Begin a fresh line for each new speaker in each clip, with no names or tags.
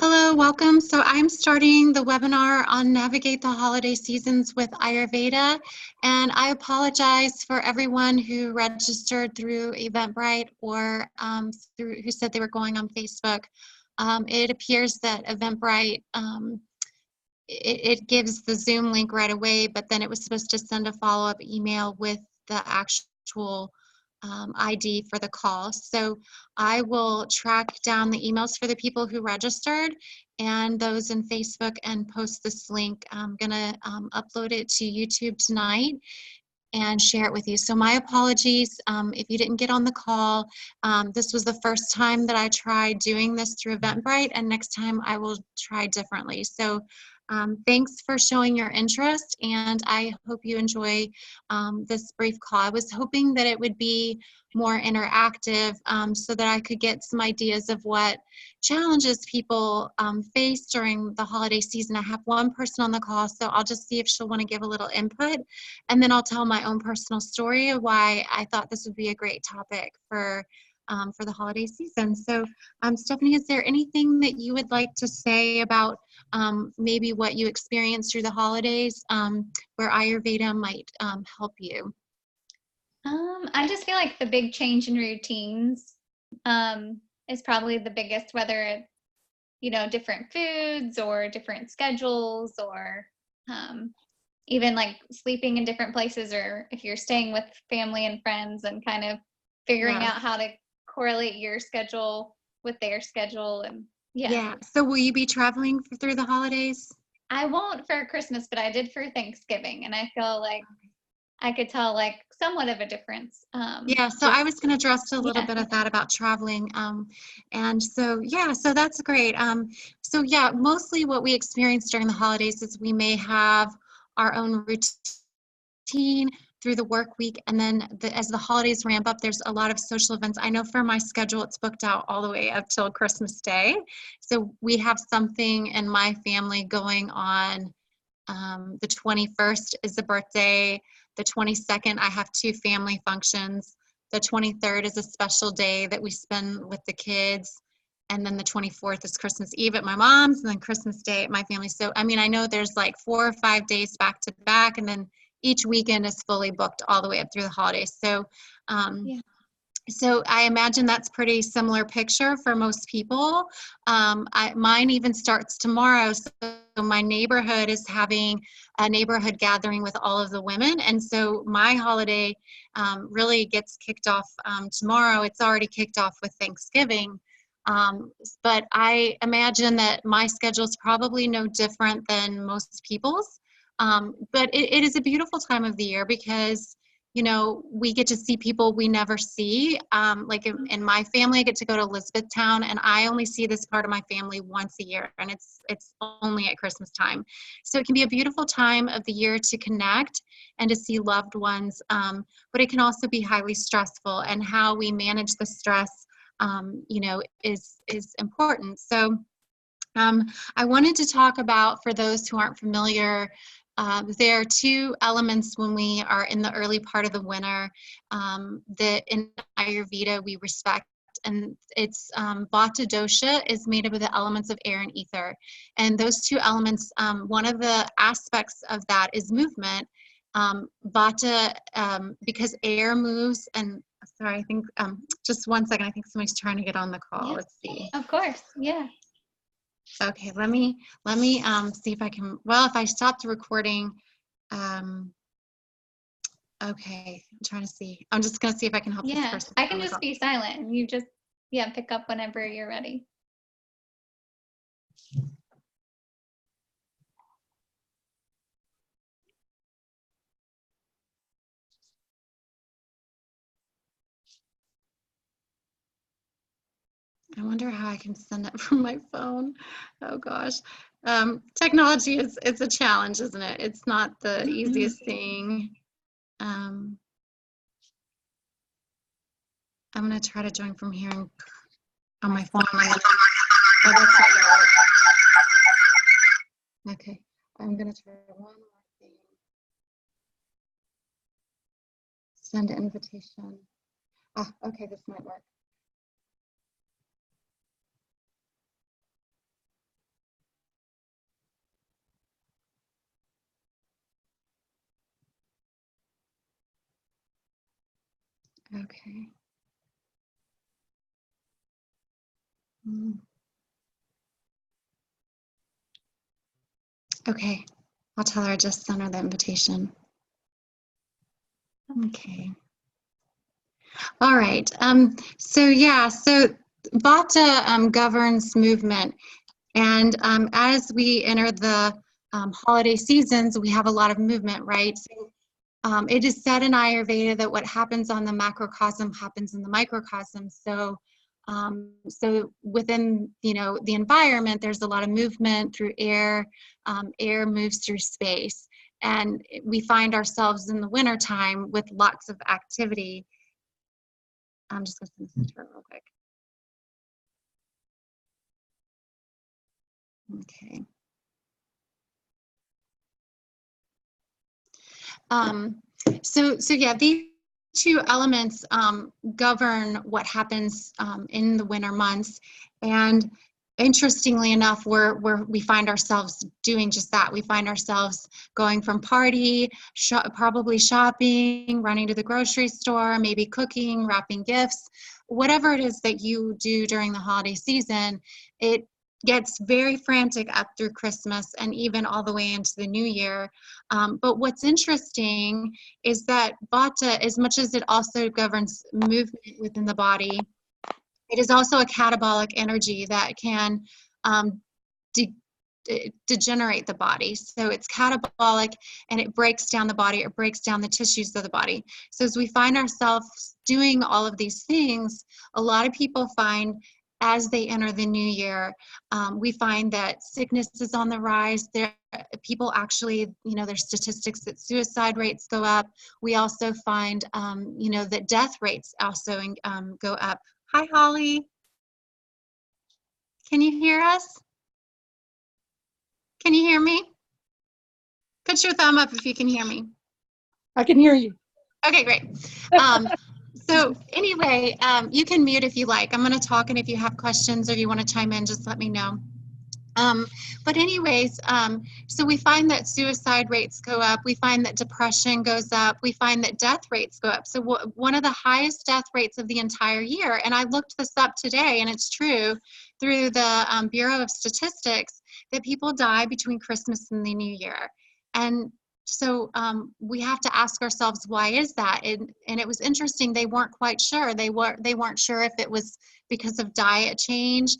Hello, welcome. So I'm starting the webinar on Navigate the Holiday Seasons with Ayurveda, and I apologize for everyone who registered through Eventbrite or who said they were going on Facebook. It appears that Eventbrite, it gives the Zoom link right away, but then it was supposed to send a follow-up email with the actual ID for the call. So I will track down the emails for the people who registered and those in Facebook and post this link. I'm gonna upload it to YouTube tonight and share it with you. So my apologies if you didn't get on the call. This was the first time that I tried doing this through Eventbrite, and next time I will try differently. So thanks for showing your interest, and I hope you enjoy this brief call. I was hoping that it would be more interactive so that I could get some ideas of what challenges people face during the holiday season. I have one person on the call, so I'll just see if she'll want to give a little input, and then I'll tell my own personal story of why I thought this would be a great topic for the holiday season. So Stephanie, is there anything that you would like to say about maybe what you experienced through the holidays where Ayurveda might help you?
I just feel like the big change in routines is probably the biggest, whether it's, different foods or different schedules or even like sleeping in different places, or if you're staying with family and friends and kind of figuring out how to correlate your schedule with their schedule. And
yeah. So will you be traveling through the holidays?
I won't for Christmas, but I did for Thanksgiving, and I feel like I could tell like somewhat of a difference.
Yeah, so I was going to address a little bit of that about traveling. And so, yeah, so that's great. So yeah, mostly what we experience during the holidays is we may have our own routine through the work week, and then as the holidays ramp up, there's a lot of social events. I know for my schedule, it's booked out all the way up till Christmas Day. So we have something in my family going on. The 21st is the birthday. The 22nd, I have two family functions. The 23rd is a special day that we spend with the kids. And then the 24th is Christmas Eve at my mom's, and then Christmas Day at my family. So, I mean, I know there's like 4 or 5 days back to back, and then each weekend is fully booked all the way up through the holidays. So, so I imagine that's pretty similar picture for most people. Mine even starts tomorrow. So my neighborhood is having a neighborhood gathering with all of the women. And so my holiday really gets kicked off tomorrow. It's already kicked off with Thanksgiving. But I imagine that my schedule is probably no different than most people's. But it is a beautiful time of the year because we get to see people we never see. Like in my family, I get to go to Elizabethtown, and I only see this part of my family once a year, and it's only at Christmas time. So it can be a beautiful time of the year to connect and to see loved ones, but it can also be highly stressful, and how we manage the stress, is important. So I wanted to talk about, for those who aren't familiar, there are two elements when we are in the early part of the winter that in Ayurveda we respect, and it's Vata dosha is made up of the elements of air and ether. And those two elements, one of the aspects of that is movement. Vata, because air moves, and sorry, I think, just one second, I think somebody's trying to get on the call. Let's see.
Of course, yeah.
Okay, let me see if I can, well, if I stop the recording, okay, I'm trying to see. I'm just going to see if I can help this person.
I can just be silent, and you just, pick up whenever you're ready.
I wonder how I can send it from my phone. Oh gosh. Technology it's a challenge, isn't it? It's not the easiest thing. I'm going to try to join from here on my phone. Oh, that's not right. Okay, I'm going to try one more thing. Send an invitation. Ah, okay, this might work. Okay. Mm. Okay. I'll tell her I just sent her the invitation. Okay. All right. So yeah, so Vata governs movement. And as we enter the holiday seasons, we have a lot of movement, right? So it is said in Ayurveda that what happens on the macrocosm happens in the microcosm. So within, the environment, there's a lot of movement through air. Air moves through space. And we find ourselves in the wintertime with lots of activity. I'm just going to send this to her real quick. Okay. So yeah, these two elements govern what happens in the winter months. And interestingly enough, we find ourselves doing just that. We find ourselves going from party, probably shopping, running to the grocery store, maybe cooking, wrapping gifts, whatever it is that you do during the holiday season. It gets very frantic up through Christmas and even all the way into the new year. But what's interesting is that Vata, as much as it also governs movement within the body, it is also a catabolic energy that can degenerate the body. So it's catabolic and it breaks down the body, it breaks down the tissues of the body. So as we find ourselves doing all of these things, a lot of people find as they enter the new year, we find that sickness is on the rise. People actually, there's statistics that suicide rates go up. We also find, that death rates also go up. Hi, Holly. Can you hear us? Can you hear me? Put your thumb up if you can hear me.
I can hear you.
Okay, great. So anyway, you can mute if you like. I'm going to talk, and if you have questions or you want to chime in, just let me know. But anyways, so we find that suicide rates go up. We find that depression goes up. We find that death rates go up. So one of the highest death rates of the entire year, and I looked this up today, and it's true, through the Bureau of Statistics, that people die between Christmas and the New Year. And so we have to ask ourselves, why is that? And it was interesting. They weren't quite sure. They weren't sure if it was because of diet change.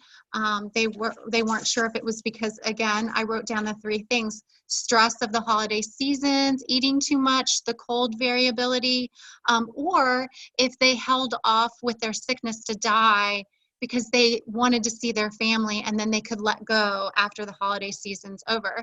They weren't sure if it was because, again, I wrote down the three things: stress of the holiday seasons, eating too much, the cold variability, or if they held off with their sickness to die because they wanted to see their family and then they could let go after the holiday season's over.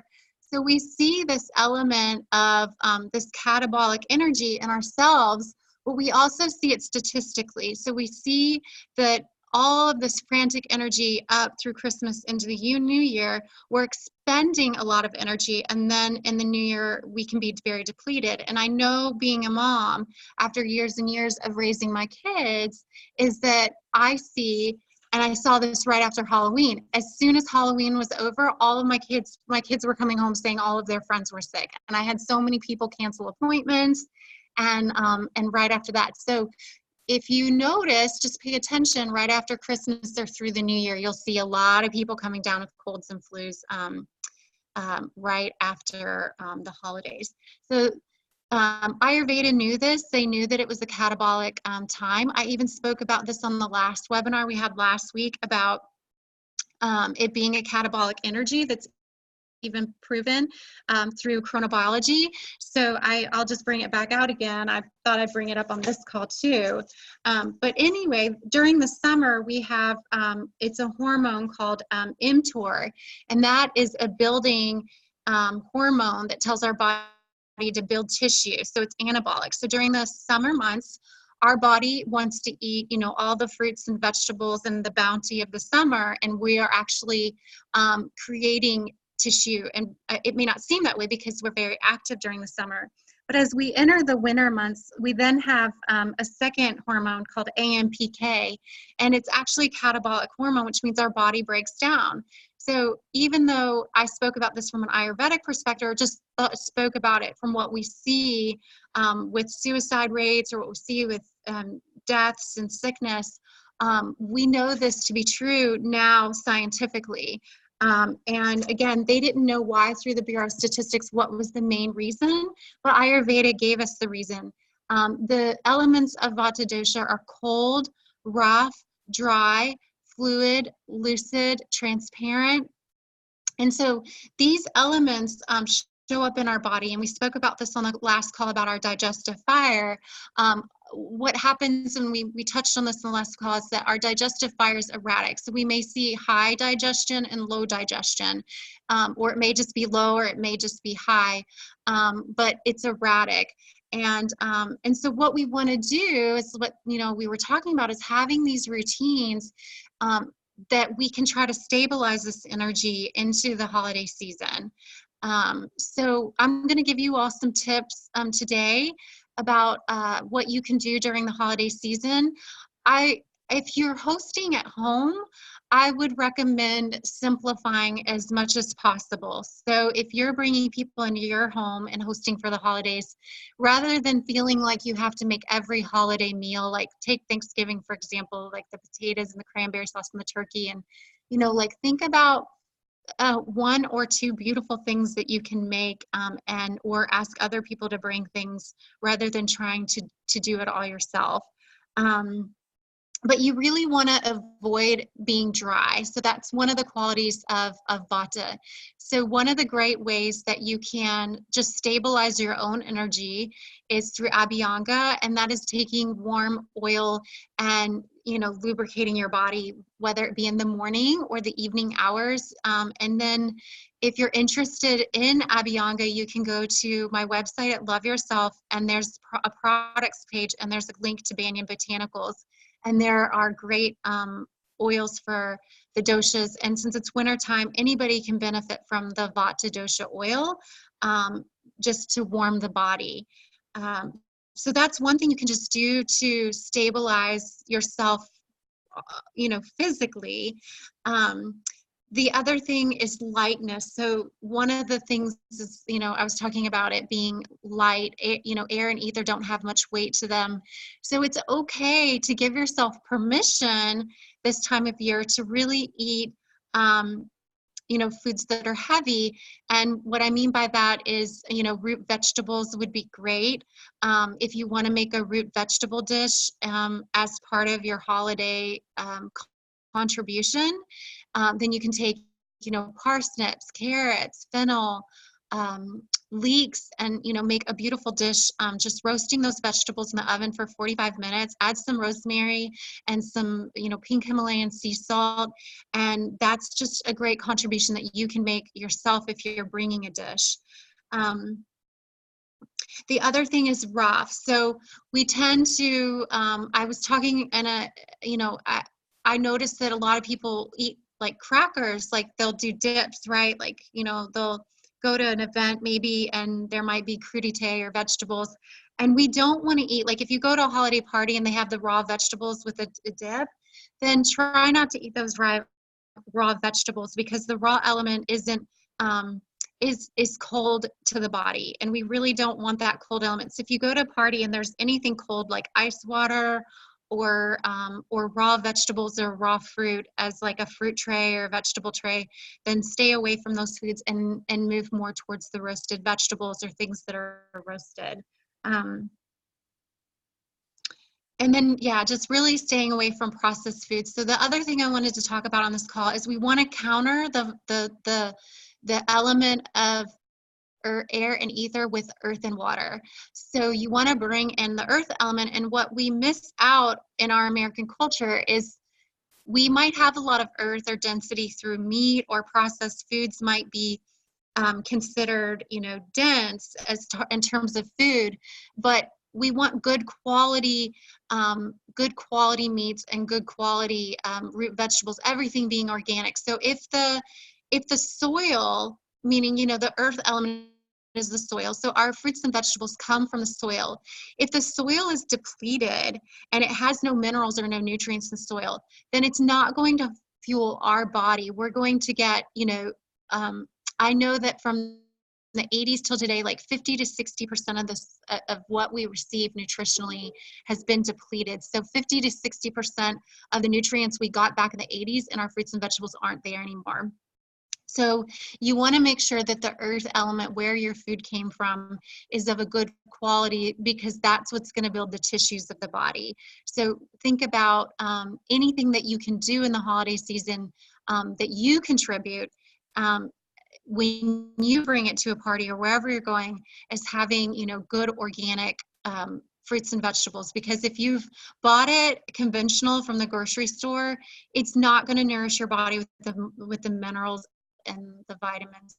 So we see this element of this catabolic energy in ourselves, but we also see it statistically. So we see that all of this frantic energy up through Christmas into the new year, we're expending a lot of energy, and then in the new year, we can be very depleted. And I know, being a mom, after years and years of raising my kids, is that I see, and I saw this right after Halloween. As soon as Halloween was over, all of my kids were coming home saying all of their friends were sick. And I had so many people cancel appointments and right after that. So if you notice, just pay attention right after Christmas or through the new year, you'll see a lot of people coming down with colds and flus right after the holidays. So Ayurveda knew this. They knew that it was a catabolic time. I even spoke about this on the last webinar we had last week about it being a catabolic energy that's even proven through chronobiology. So I'll just bring it back out again. I thought I'd bring it up on this call too. But anyway, during the summer, we have, it's a hormone called mTOR, and that is a building hormone that tells our body to build tissue. So it's anabolic. So during the summer months, our body wants to eat, all the fruits and vegetables and the bounty of the summer, and we are actually creating tissue. And it may not seem that way because we're very active during the summer. But as we enter the winter months, we then have a second hormone called AMPK, and it's actually catabolic hormone, which means our body breaks down. So even though I spoke about this from an Ayurvedic perspective, or just spoke about it from what we see with suicide rates, or what we see with deaths and sickness. We know this to be true now scientifically. And again, they didn't know why through the Bureau of Statistics what was the main reason, but Ayurveda gave us the reason. The elements of Vata dosha are cold, rough, dry, fluid, lucid, transparent. And so these elements show up in our body, and we spoke about this on the last call about our digestive fire. What happens, and we touched on this in the last call, is that our digestive fire is erratic. So we may see high digestion and low digestion, or it may just be low, or it may just be high, but it's erratic. And so what we want to do is what, we were talking about, is having these routines that we can try to stabilize this energy into the holiday season. So I'm going to give you all some tips today about what you can do during the holiday season. If you're hosting at home, I would recommend simplifying as much as possible. So if you're bringing people into your home and hosting for the holidays, rather than feeling like you have to make every holiday meal, like take Thanksgiving, for example, like the potatoes and the cranberry sauce and the turkey, and, think about one or two beautiful things that you can make, or ask other people to bring things rather than trying to do it all yourself. But you really want to avoid being dry. So that's one of the qualities of Vata. So one of the great ways that you can just stabilize your own energy is through Abhyanga, and that is taking warm oil and lubricating your body, whether it be in the morning or the evening hours. And then if you're interested in Abhyanga, you can go to my website at Love Yourself, and there's a products page, and there's a link to Banyan Botanicals. And there are great oils for the doshas. And since it's wintertime, anybody can benefit from the Vata dosha oil just to warm the body. So that's one thing you can just do to stabilize yourself, physically. The other thing is lightness. So one of the things is, I was talking about it being light, air and ether don't have much weight to them. So it's okay to give yourself permission this time of year to really eat, foods that are heavy. And what I mean by that is, root vegetables would be great. If you want to make a root vegetable dish as part of your holiday contribution, then you can take, parsnips, carrots, fennel, leeks, and, make a beautiful dish, just roasting those vegetables in the oven for 45 minutes, add some rosemary and some, pink Himalayan sea salt. And that's just a great contribution that you can make yourself if you're bringing a dish. The other thing is rough. So we tend to, I was talking in I noticed that a lot of people eat like crackers, like they'll do dips, right? Like, they'll go to an event maybe, and there might be crudité or vegetables. And we don't want to eat, like if you go to a holiday party and they have the raw vegetables with a dip, then try not to eat those raw vegetables, because the raw element isn't, is cold to the body. And we really don't want that cold element. So if you go to a party and there's anything cold, like ice water, or raw vegetables or raw fruit as like a fruit tray or a vegetable tray, then stay away from those foods and move more towards the roasted vegetables or things that are roasted. And then, just really staying away from processed foods. So the other thing I wanted to talk about on this call is we want to counter the element of air and ether with earth and water. So you want to bring in the earth element. And what we miss out in our American culture is we might have a lot of earth or density through meat, or processed foods might be considered, dense in terms of food, but we want good quality meats and good quality root vegetables, everything being organic. So if the soil, meaning, the earth element is the soil. So our fruits and vegetables come from the soil. If the soil is depleted and it has no minerals or no nutrients in the soil, then it's not going to fuel our body. We're going to get, I know that from the 80s till today, like 50 to 60% of this of what we receive nutritionally has been depleted. So 50 to 60% of the nutrients we got back in the 80s in our fruits and vegetables aren't there anymore. So you want to make sure that the earth element, where your food came from, is of a good quality, because that's what's going to build the tissues of the body. So think about anything that you can do in the holiday season that you contribute when you bring it to a party or wherever you're going, as having, good organic fruits and vegetables. Because if you've bought it conventional from the grocery store, it's not going to nourish your body with the minerals and the vitamins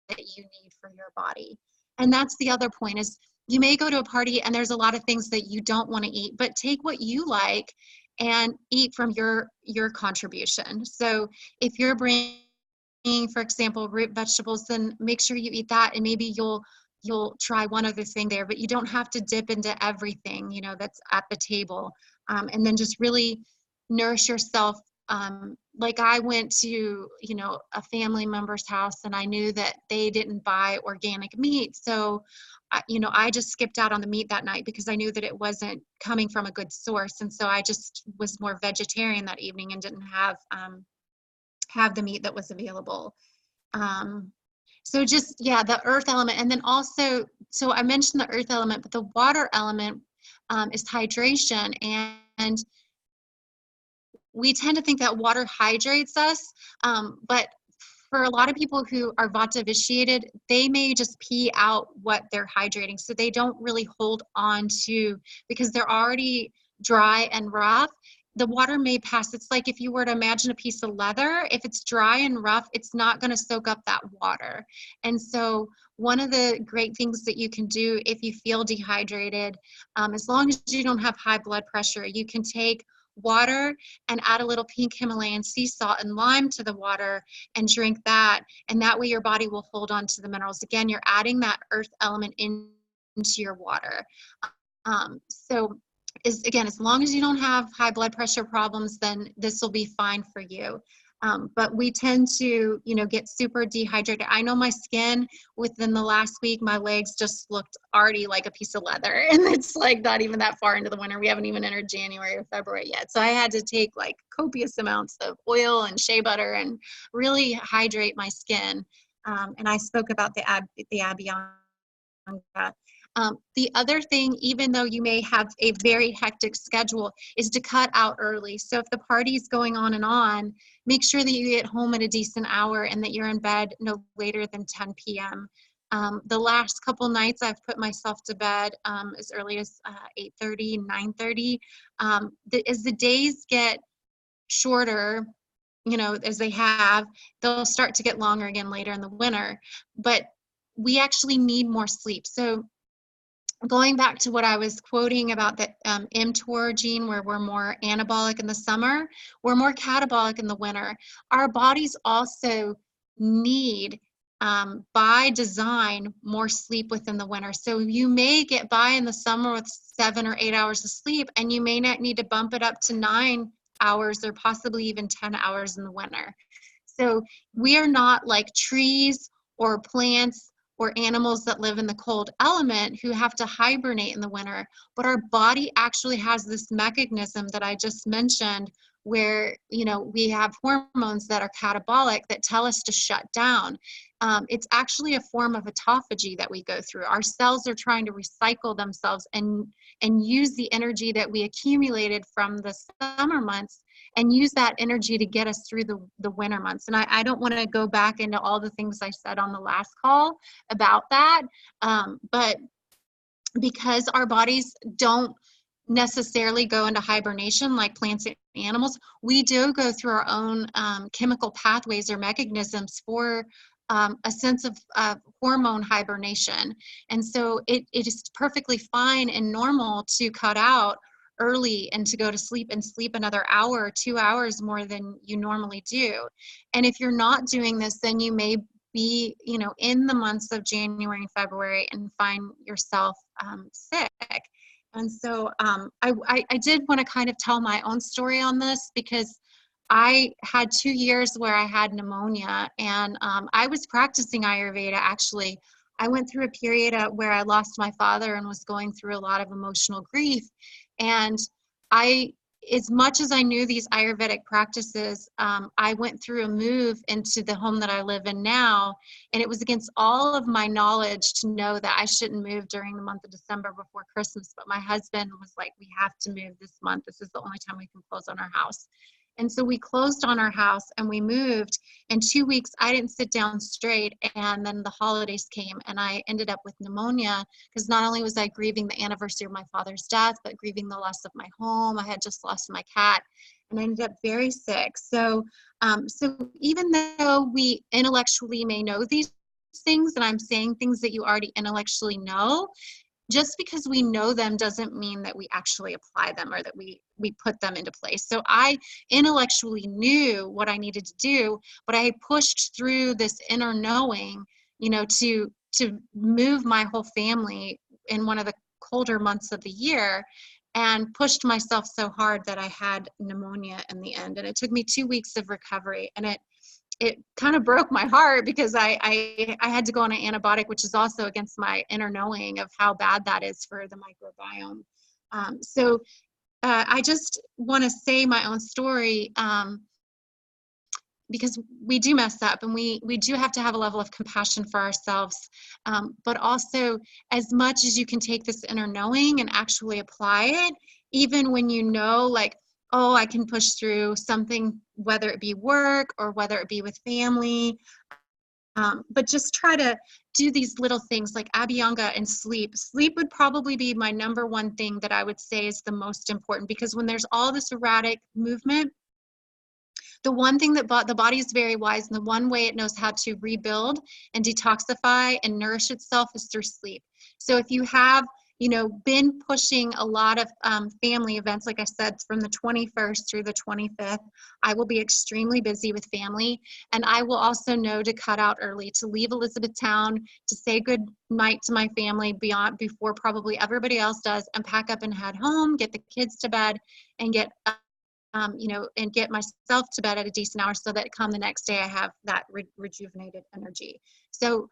that you need for your body. And that's the other point, is you may go to a party and there's a lot of things that you don't want to eat, but take what you like and eat from your contribution. So if you're bringing, for example, root vegetables, then make sure you eat that, and maybe you'll try one other thing there, but you don't have to dip into everything, that's at the table. And then just really nourish yourself. Like I went to, a family member's house, and I knew that they didn't buy organic meat. So, I just skipped out on the meat that night because I knew that it wasn't coming from a good source. And so I just was more vegetarian that evening and didn't have the meat that was available. So just, the earth element. And then also, so I mentioned the earth element, but the water element is hydration. And we tend to think that water hydrates us, but for a lot of people who are vata vitiated, they may just pee out what they're hydrating. So they don't really hold on to, because they're already dry and rough. The water may pass. It's like if you were to imagine a piece of leather, if it's dry and rough, it's not going to soak up that water. And so one of the great things that you can do if you feel dehydrated, as long as you don't have high blood pressure, you can take water and add a little pink Himalayan sea salt and lime to the water and drink that. And that way your body will hold on to the minerals. Again, you're adding that earth element into your water. As long as you don't have high blood pressure problems, then this will be fine for you. But we tend to, get super dehydrated. I know my skin within the last week, my legs just looked already like a piece of leather. And it's like not even that far into the winter. We haven't even entered January or February yet. So I had to take like copious amounts of oil and shea butter and really hydrate my skin. And I spoke about the Abhyanga. The other thing, even though you may have a very hectic schedule, is to cut out early. So if the party's going on, make sure that you get home at a decent hour and that you're in bed no later than 10 p.m. The last couple nights I've put myself to bed as early as 8:30, 9:30. As the days get shorter, as they'll start to get longer again later in the winter. But we actually need more sleep. So going back to what I was quoting about the mTOR gene, where we're more anabolic in the summer, we're more catabolic in the winter. Our bodies also need, by design, more sleep within the winter. So you may get by in the summer with 7 or 8 hours of sleep, and you may not need to bump it up to 9 hours or possibly even 10 hours in the winter. So we are not like trees or plants or animals that live in the cold element who have to hibernate in the winter, but our body actually has this mechanism that I just mentioned where, we have hormones that are catabolic that tell us to shut down. It's actually a form of autophagy that we go through. Our cells are trying to recycle themselves and use the energy that we accumulated from the summer months and use that energy to get us through the winter months. And I don't want to go back into all the things I said on the last call about that, but because our bodies don't necessarily go into hibernation like plants and animals, we do go through our own chemical pathways or mechanisms for a sense of hormone hibernation. And so it is perfectly fine and normal to cut out early and to go to sleep and sleep another hour or 2 hours more than you normally do. And if you're not doing this, then you may be, in the months of January and February and find yourself sick. And so I did want to kind of tell my own story on this, because I had 2 years where I had pneumonia, and I was practicing Ayurveda actually I went through a period where I lost my father and was going through a lot of emotional grief. And as much as I knew these Ayurvedic practices, I went through a move into the home that I live in now, and it was against all of my knowledge to know that I shouldn't move during the month of December before Christmas. But my husband was like, we have to move this month. This is the only time we can close on our house. And so we closed on our house and we moved. In 2 weeks, I didn't sit down straight. And then the holidays came and I ended up with pneumonia, because not only was I grieving the anniversary of my father's death, but grieving the loss of my home. I had just lost my cat and I ended up very sick. So even though we intellectually may know these things, and I'm saying things that you already intellectually know, just because we know them doesn't mean that we actually apply them or that we put them into place. So I intellectually knew what I needed to do, but I pushed through this inner knowing, to move my whole family in one of the colder months of the year, and pushed myself so hard that I had pneumonia in the end. And it took me 2 weeks of recovery, and it kind of broke my heart, because I had to go on an antibiotic, which is also against my inner knowing of how bad that is for the microbiome. I just want to say my own story, because we do mess up, and we do have to have a level of compassion for ourselves. But also, as much as you can take this inner knowing and actually apply it, even when you know, like, oh, I can push through something, whether it be work or whether it be with family. But just try to do these little things like Abhyanga and sleep. Sleep would probably be my number one thing that I would say is the most important, because when there's all this erratic movement, the one thing that the body is very wise, and the one way it knows how to rebuild and detoxify and nourish itself is through sleep. So if you have been pushing a lot of family events, like I said, from the 21st through the 25th, I will be extremely busy with family. And I will also know to cut out early, to leave Elizabethtown, to say good night to my family before probably everybody else does, and pack up and head home, get the kids to bed, and get and get myself to bed at a decent hour, so that come the next day I have that rejuvenated energy. So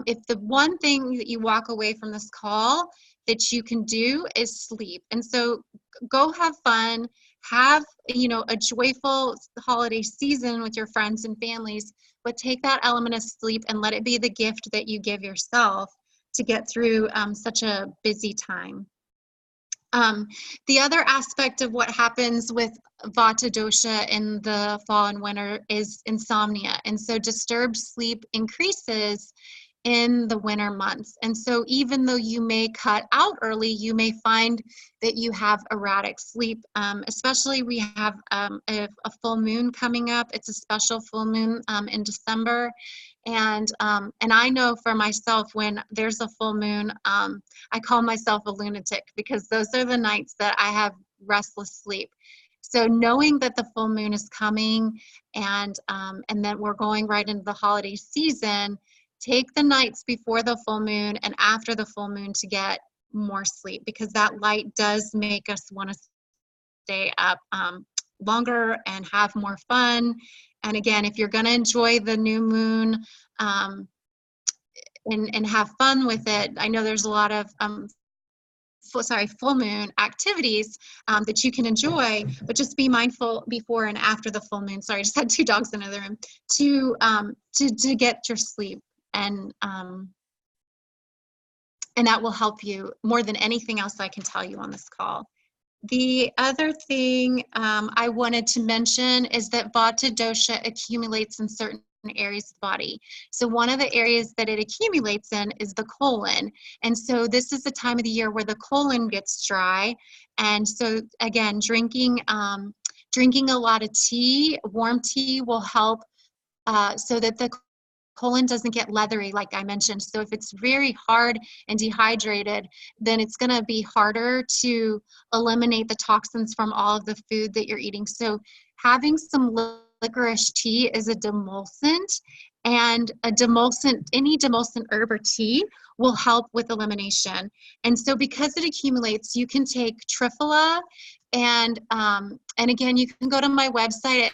if the one thing that you walk away from this call that you can do is sleep. And so go have fun, have a joyful holiday season with your friends and families, but take that element of sleep and let it be the gift that you give yourself to get through such a busy time. The other aspect of what happens with Vata dosha in the fall and winter is insomnia. And so disturbed sleep increases in the winter months. And so even though you may cut out early, you may find that you have erratic sleep. Especially we have a full moon coming up. It's a special full moon in December. And I know for myself, when there's a full moon, I call myself a lunatic, because those are the nights that I have restless sleep. So knowing that the full moon is coming, and that we're going right into the holiday season, take the nights before the full moon and after the full moon to get more sleep, because that light does make us want to stay up longer and have more fun. And again, if you're going to enjoy the new moon and have fun with it, I know there's a lot of full moon activities that you can enjoy, but just be mindful before and after the full moon. Sorry, I just had 2 dogs in the room, to get your sleep. And that will help you more than anything else I can tell you on this call. The other thing I wanted to mention is that Vata dosha accumulates in certain areas of the body. So one of the areas that it accumulates in is the colon. And so this is the time of the year where the colon gets dry. And so again, drinking a lot of tea, warm tea, will help so that the colon doesn't get leathery, like I mentioned. So if it's very hard and dehydrated, then it's going to be harder to eliminate the toxins from all of the food that you're eating. So having some licorice tea is a demulcent, and any demulcent herb or tea will help with elimination. And so because it accumulates, you can take triphala, and again, you can go to my website at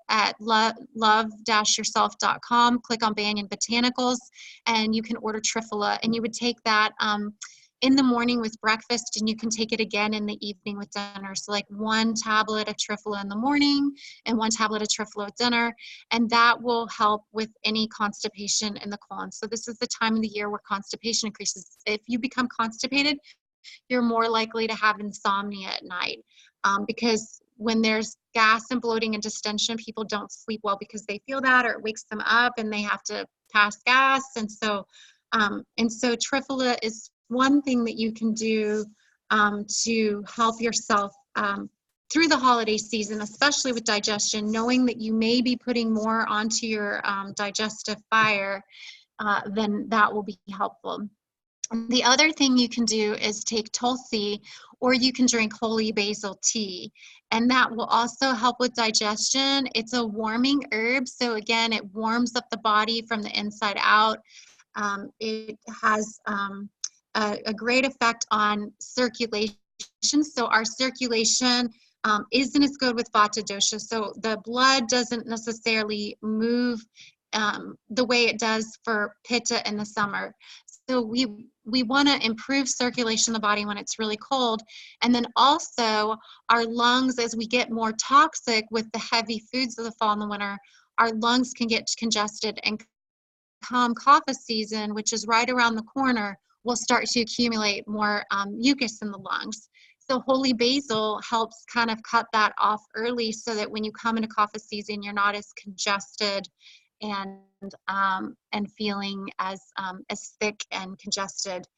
at love-yourself.com, click on Banyan Botanicals, and you can order Triphala. And you would take that in the morning with breakfast, and you can take it again in the evening with dinner. So like 1 tablet of Triphala in the morning and 1 tablet of Triphala at dinner, and that will help with any constipation in the colon. So this is the time of the year where constipation increases. If you become constipated, you're more likely to have insomnia at night, because when there's gas and bloating and distension, people don't sleep well because they feel that, or it wakes them up and they have to pass gas. And so Triphala is one thing that you can do to help yourself through the holiday season, especially with digestion, knowing that you may be putting more onto your digestive fire, then that will be helpful. The other thing you can do is take Tulsi, or you can drink holy basil tea, and that will also help with digestion. It's a warming herb, so again, it warms up the body from the inside out. It has a great effect on circulation. So our circulation isn't as good with Vata dosha, so the blood doesn't necessarily move the way it does for Pitta in the summer. So we want to improve circulation in the body when it's really cold. And then also our lungs, as we get more toxic with the heavy foods of the fall and the winter, our lungs can get congested, and come cough season, which is right around the corner, will start to accumulate more mucus in the lungs. So holy basil helps kind of cut that off early, so that when you come into cough season, you're not as congested and feeling as thick and congested.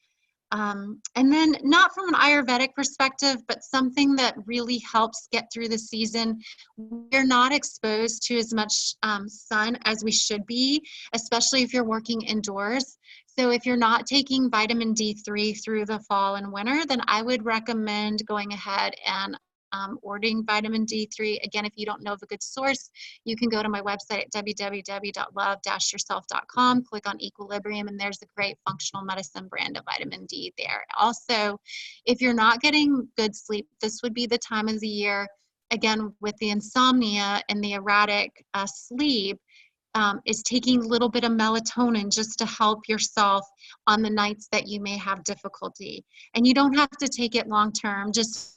And then, not from an Ayurvedic perspective, but something that really helps get through the season, we're not exposed to as much sun as we should be, especially if you're working indoors. So if you're not taking vitamin D3 through the fall and winter, then I would recommend going ahead and ordering vitamin D3. Again, if you don't know of a good source, you can go to my website at www.love-yourself.com, click on Equilibrium, and there's a great functional medicine brand of vitamin D there. Also, if you're not getting good sleep, this would be the time of the year, again, with the insomnia and the erratic sleep, is taking a little bit of melatonin just to help yourself on the nights that you may have difficulty. And you don't have to take it long term. Just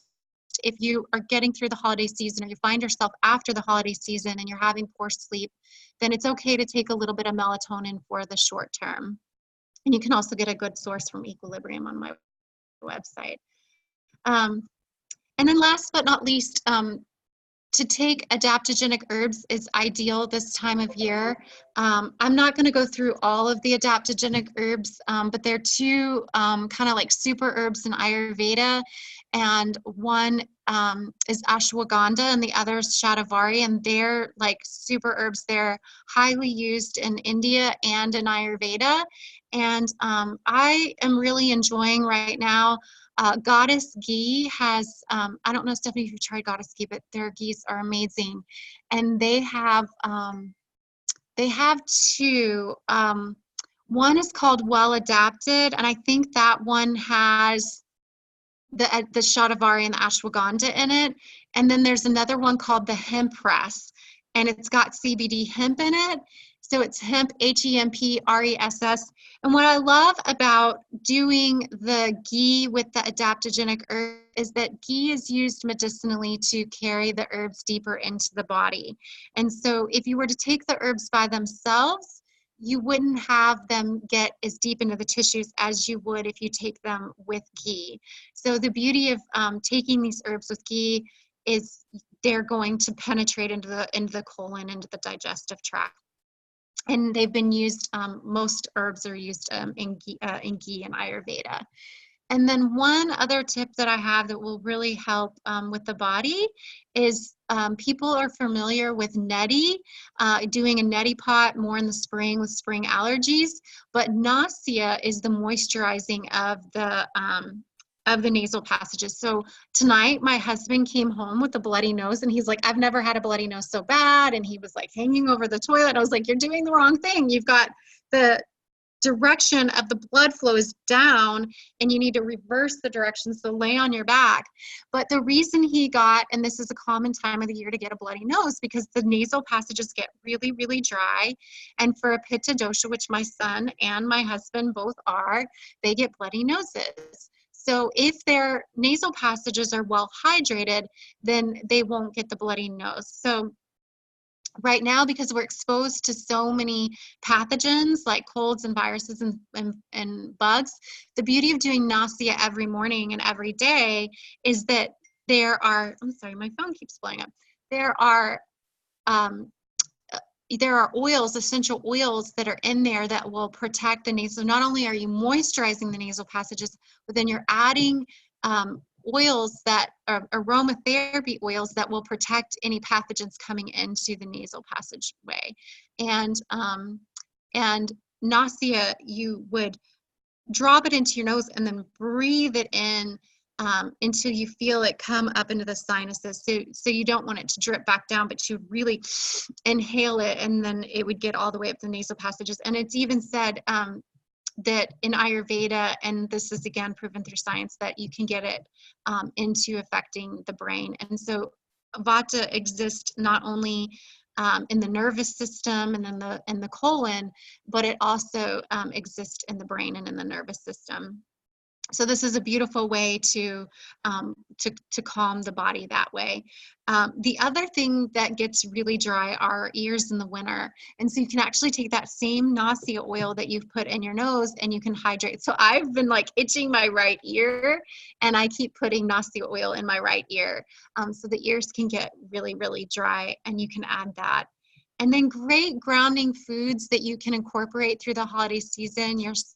if you are getting through the holiday season, or you find yourself after the holiday season and you're having poor sleep, then it's okay to take a little bit of melatonin for the short term. And you can also get a good source from Equilibrium on my website. And then last but not least, to take adaptogenic herbs is ideal this time of year. I'm not going to go through all of the adaptogenic herbs, but there are 2 kind of like super herbs in Ayurveda, and one is ashwagandha and the other is shatavari, and they're like super herbs. They're highly used in India and in Ayurveda, and I am really enjoying right now. Goddess ghee has, I don't know, Stephanie, if you've tried Goddess ghee, but their ghees are amazing. And they have 2. One is called Well Adapted, and I think that one has the shatavari and the ashwagandha in it. And then there's another one called the Hemp Press, and it's got CBD hemp in it. So it's hemp, HEMPRESS. And what I love about doing the ghee with the adaptogenic herb is that ghee is used medicinally to carry the herbs deeper into the body. And so if you were to take the herbs by themselves, you wouldn't have them get as deep into the tissues as you would if you take them with ghee. So the beauty of taking these herbs with ghee is they're going to penetrate into the colon, into the digestive tract. And they've been used, most herbs are used in ghee and Ayurveda. And then one other tip that I have that will really help with the body is people are familiar with neti, doing a neti pot more in the spring with spring allergies, but nausea is the moisturizing of the nasal passages. So tonight my husband came home with a bloody nose, and he's like, I've never had a bloody nose so bad. And he was like hanging over the toilet. I was like, you're doing the wrong thing. You've got the direction of the blood flow is down, and you need to reverse the direction, so lay on your back. But the reason he got, and this is a common time of the year to get a bloody nose, because the nasal passages get really, really dry. And for a pitta dosha, which my son and my husband both are, they get bloody noses. So if their nasal passages are well hydrated, then they won't get the bloody nose. So right now, because we're exposed to so many pathogens like colds and viruses and bugs, the beauty of doing Nasya every morning and every day is that there are, I'm sorry, my phone keeps blowing up. There are oils, essential oils that are in there that will protect the nasal. Not only are you moisturizing the nasal passages, but then you're adding oils that are aromatherapy oils that will protect any pathogens coming into the nasal passageway. And Nasya, you would drop it into your nose and then breathe it in until you feel it come up into the sinuses. So you don't want it to drip back down, but you really inhale it, and then it would get all the way up the nasal passages. And it's even said that in Ayurveda, and this is again proven through science, that you can get it into affecting the brain. And so Vata exists not only in the nervous system and in the colon, but it also exists in the brain and in the nervous system. So this is a beautiful way to calm the body that way. The other thing that gets really dry are ears in the winter. And so you can actually take that same Nasya oil that you've put in your nose and you can hydrate. So I've been like itching my right ear, and I keep putting Nasya oil in my right ear. So the ears can get really, really dry, and you can add that. And then great grounding foods that you can incorporate through the holiday season yourself,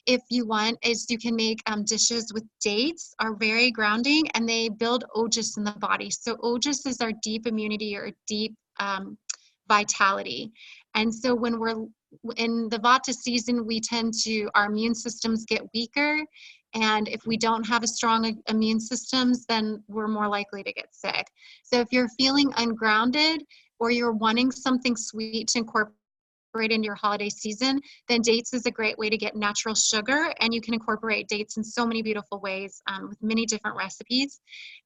if you want, is you can make dishes with dates, are very grounding, and they build ojas in the body. So ojas is our deep immunity or deep vitality. And so when we're in the Vata season, we tend to, our immune systems get weaker. And if we don't have a strong immune systems, then we're more likely to get sick. So if you're feeling ungrounded, or you're wanting something sweet to incorporate in your holiday season, then dates is a great way to get natural sugar, and you can incorporate dates in so many beautiful ways with many different recipes.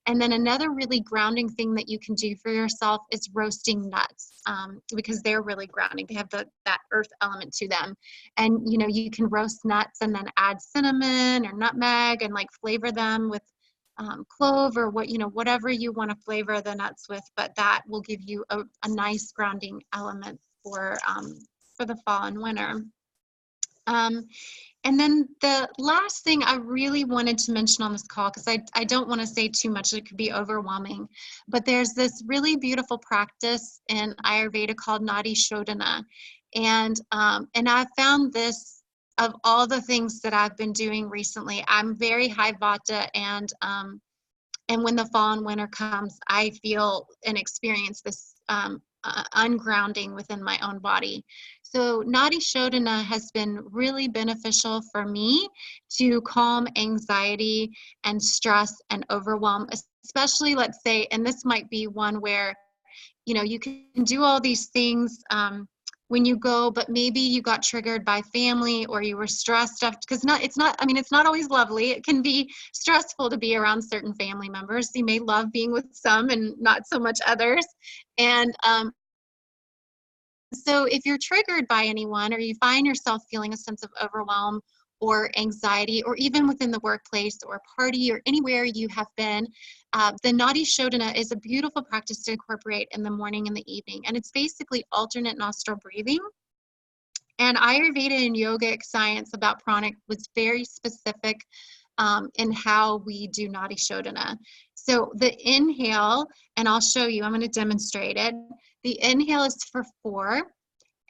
And then another really grounding thing that you can do for yourself is roasting nuts, because they're really grounding. They have that earth element to them. And you can roast nuts and then add cinnamon or nutmeg and like flavor them with clove or whatever you want to flavor the nuts with, but that will give you a nice grounding element for the fall and winter. And then the last thing I really wanted to mention on this call, because I don't want to say too much, it could be overwhelming, but there's this really beautiful practice in Ayurveda called Nadi Shodhana. And I found this, of all the things that I've been doing recently, I'm very high Vata, and when the fall and winter comes, I feel and experience this ungrounding within my own body. So Nadi Shodhana has been really beneficial for me to calm anxiety and stress and overwhelm, especially, let's say, and this might be one where, you can do all these things when you go, but maybe you got triggered by family, or you were stressed up, because it's not always lovely. It can be stressful to be around certain family members. You may love being with some and not so much others. And so if you're triggered by anyone, or you find yourself feeling a sense of overwhelm or anxiety, or even within the workplace or party or anywhere you have been, the Nadi Shodhana is a beautiful practice to incorporate in the morning and the evening. And it's basically alternate nostril breathing. And Ayurveda and yogic science about pranic was very specific in how we do Nadi Shodhana. So the inhale, and I'll show you, I'm going to demonstrate it. The inhale is for 4.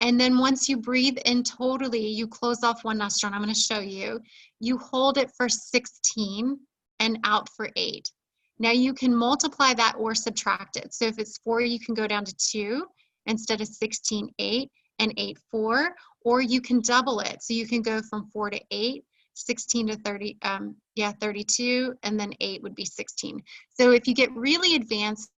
And then once you breathe in totally, you close off one nostril, and I'm going to show you. You hold it for 16 and out for 8. Now you can multiply that or subtract it. So if it's 4, you can go down to 2 instead of 16, 8, and 8, 4. Or you can double it. So you can go from 4 to 8, 16 to 30, 32, and then 8 would be 16. So if you get really advanced,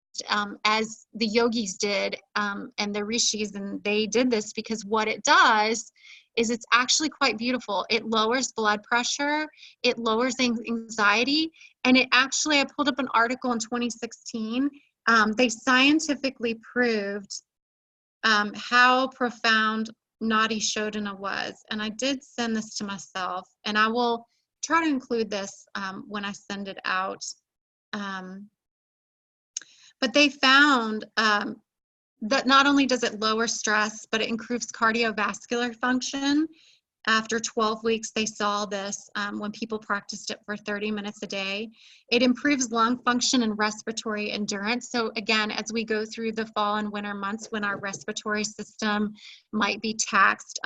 as the yogis did, and the rishis, and they did this because what it does is it's actually quite beautiful. It lowers blood pressure, it lowers anxiety, and it actually, I pulled up an article in 2016. They scientifically proved how profound Nadi Shodhana was. And I did send this to myself, and I will try to include this when I send it out. But they found that not only does it lower stress, but it improves cardiovascular function. After 12 weeks, they saw this when people practiced it for 30 minutes a day. It improves lung function and respiratory endurance. So again, as we go through the fall and winter months when our respiratory system might be taxed,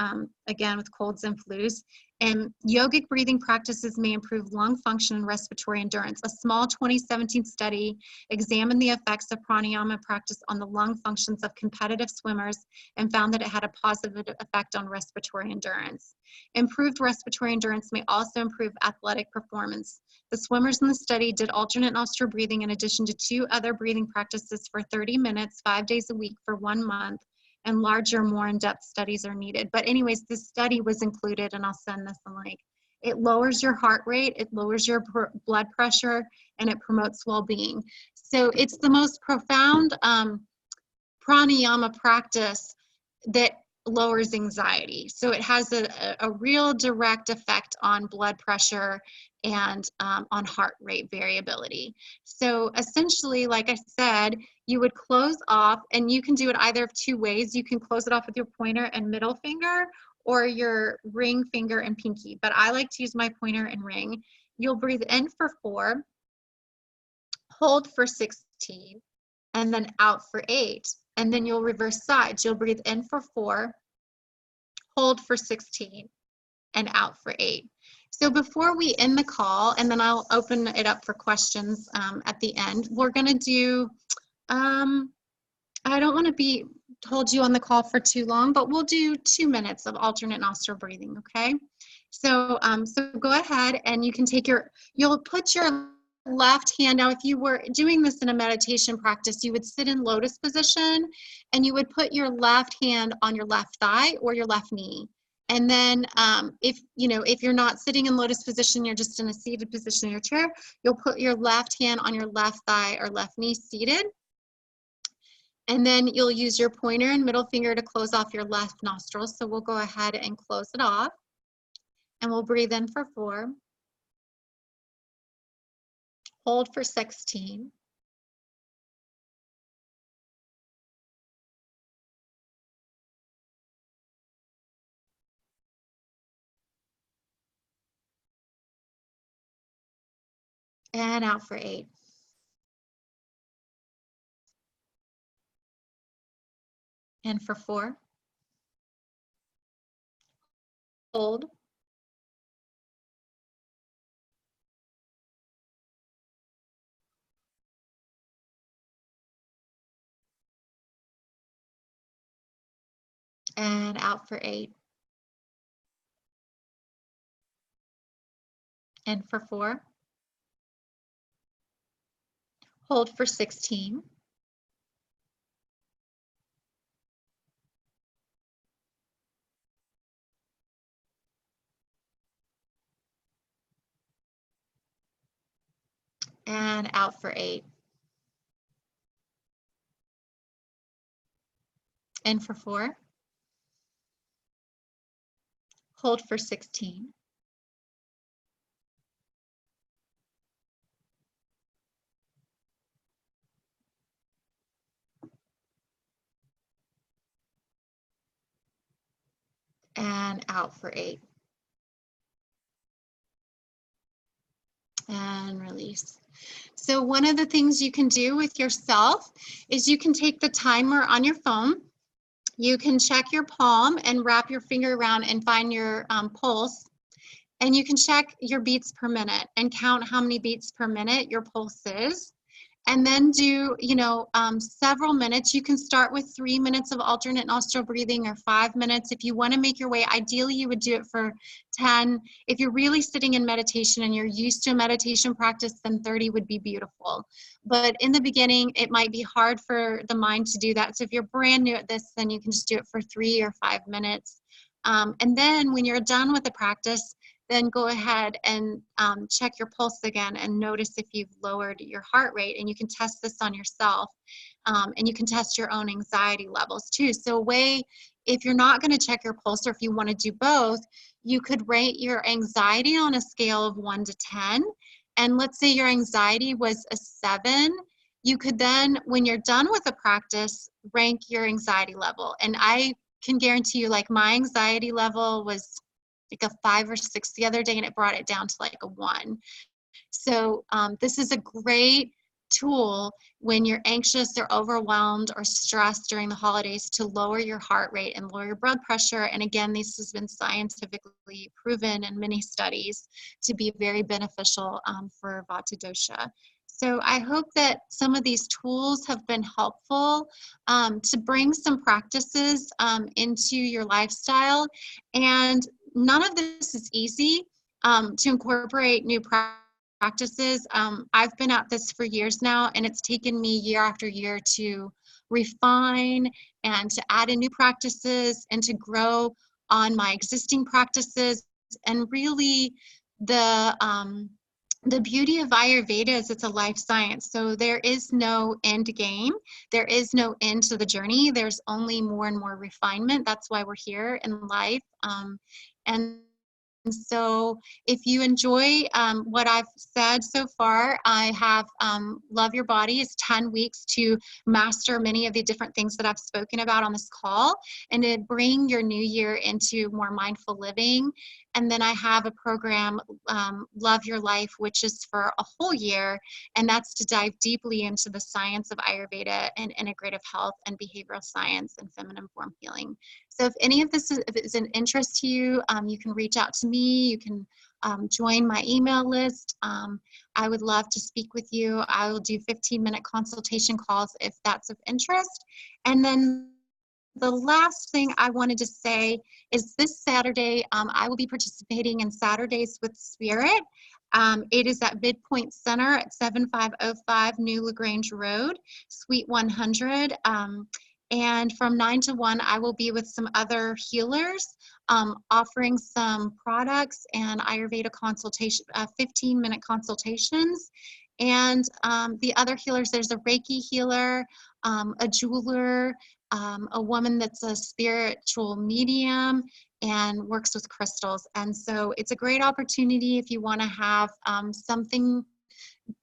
again, with colds and flus, and yogic breathing practices may improve lung function and respiratory endurance. A small 2017 study examined the effects of pranayama practice on the lung functions of competitive swimmers and found that it had a positive effect on respiratory endurance. Improved respiratory endurance may also improve athletic performance. The swimmers in the study did alternate nostril breathing in addition to 2 other breathing practices for 30 minutes, 5 days a week for 1 month, and larger, more in-depth studies are needed. But anyways, this study was included, and I'll send this a link. It lowers your heart rate, it lowers your blood pressure, and it promotes well-being. So it's the most profound pranayama practice that lowers anxiety. So it has a real direct effect on blood pressure and on heart rate variability. So essentially, like I said, you would close off, and you can do it either of 2 ways. You can close it off with your pointer and middle finger, or your ring finger and pinky. But I like to use my pointer and ring. You'll breathe in for 4, hold for 16, and then out for 8. And then you'll reverse sides. You'll breathe in for 4, hold for 16, and out for 8. So before we end the call, and then I'll open it up for questions at the end, we're going to do, I don't want to hold you on the call for too long, but we'll do 2 minutes of alternate nostril breathing, okay? So, so go ahead, and you can take you'll put your left hand. Now, if you were doing this in a meditation practice, you would sit in lotus position, and you would put your left hand on your left thigh or your left knee. And then if you're not sitting in lotus position, you're just in a seated position in your chair, you'll put your left hand on your left thigh or left knee seated. And then you'll use your pointer and middle finger to close off your left nostril. So we'll go ahead and close it off. And we'll breathe in for 4. Hold for 16. And out for 8. And for 4. Hold. And out for 8. And for 4. Hold for 16. And out for 8. And for 4. Hold for 16. And out for 8. And release. So one of the things you can do with yourself is you can take the timer on your phone. You can check your palm and wrap your finger around and find your pulse. And you can check your beats per minute and count how many beats per minute your pulse is. And then do, several minutes. You can start with 3 minutes of alternate nostril breathing or 5 minutes. If you want to make your way, ideally you would do it for 10. If you're really sitting in meditation and you're used to a meditation practice, then 30 would be beautiful. But in the beginning, it might be hard for the mind to do that. So if you're brand new at this, then you can just do it for 3 or 5 minutes. And then when you're done with the practice, then go ahead and check your pulse again and notice if you've lowered your heart rate. And you can test this on yourself. And you can test your own anxiety levels too. So if you're not going to check your pulse, or if you want to do both, you could rate your anxiety on a scale of 1 to 10. And let's say your anxiety was a 7. You could then, when you're done with the practice, rank your anxiety level. And I can guarantee you, like, my anxiety level was like a 5 or 6 the other day, and it brought it down to like a 1. So this is a great tool when you're anxious or overwhelmed or stressed during the holidays to lower your heart rate and lower your blood pressure. And again, this has been scientifically proven in many studies to be very beneficial for Vata dosha. So I hope that some of these tools have been helpful to bring some practices into your lifestyle. And none of this is easy to incorporate new practices. I've been at this for years now, and it's taken me year after year to refine and to add in new practices and to grow on my existing practices. And really, the beauty of Ayurveda is it's a life science. So there is no end game. There is no end to the journey. There's only more and more refinement. That's why we're here in life. And so if you enjoy what I've said so far, I have Love Your Body is 10 weeks to master many of the different things that I've spoken about on this call and to bring your new year into more mindful living. And then I have a program, Love Your Life, which is for a whole year. And that's to dive deeply into the science of Ayurveda and integrative health and behavioral science and feminine form healing. So if any of this is an interest to you, you can reach out to me. You can join my email list. I would love to speak with you. I will do 15-minute consultation calls if that's of interest. And then the last thing I wanted to say is this Saturday, I will be participating in Saturdays with Spirit. It is at Midpoint Center at 7505 New LaGrange Road, Suite 100. And from 9 to 1, I will be with some other healers offering some products and Ayurveda consultation, 15-minute consultations. And the other healers, there's a Reiki healer, a jeweler, a woman that's a spiritual medium and works with crystals. And so it's a great opportunity if you want to have something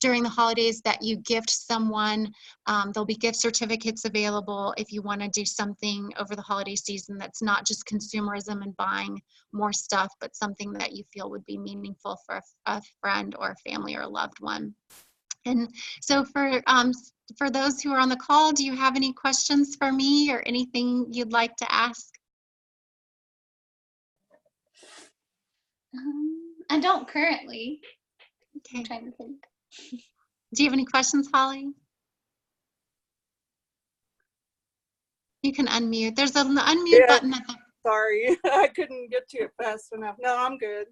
during the holidays that you gift someone. There'll be gift certificates available if you want to do something over the holiday season that's not just consumerism and buying more stuff, but something that you feel would be meaningful for a friend or a family or a loved one. And so for those who are on the call, do you have any questions for me or anything you'd like to ask?
I don't currently.
Okay.
I'm trying to think.
Do you have any questions, Holly? You can unmute. There's an unmute button at the...
Sorry, I couldn't get to it fast enough. No, I'm good.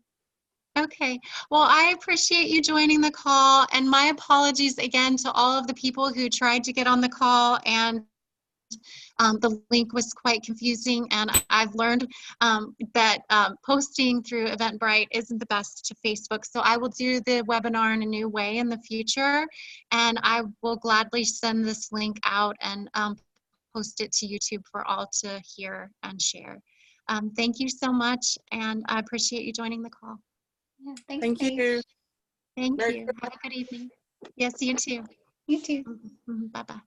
Okay. Well, I appreciate you joining the call, and my apologies again to all of the people who tried to get on the call, and the link was quite confusing, and I've learned that posting through Eventbrite isn't the best to Facebook. So I will do the webinar in a new way in the future, and I will gladly send this link out and post it to YouTube for all to hear and share. Thank you so much, and I appreciate you joining the call.
Yeah, thanks,
Thank
Paige.
you.
Thank
Merry
you. Have a good evening. Yes, you too.
You too.
Bye-bye.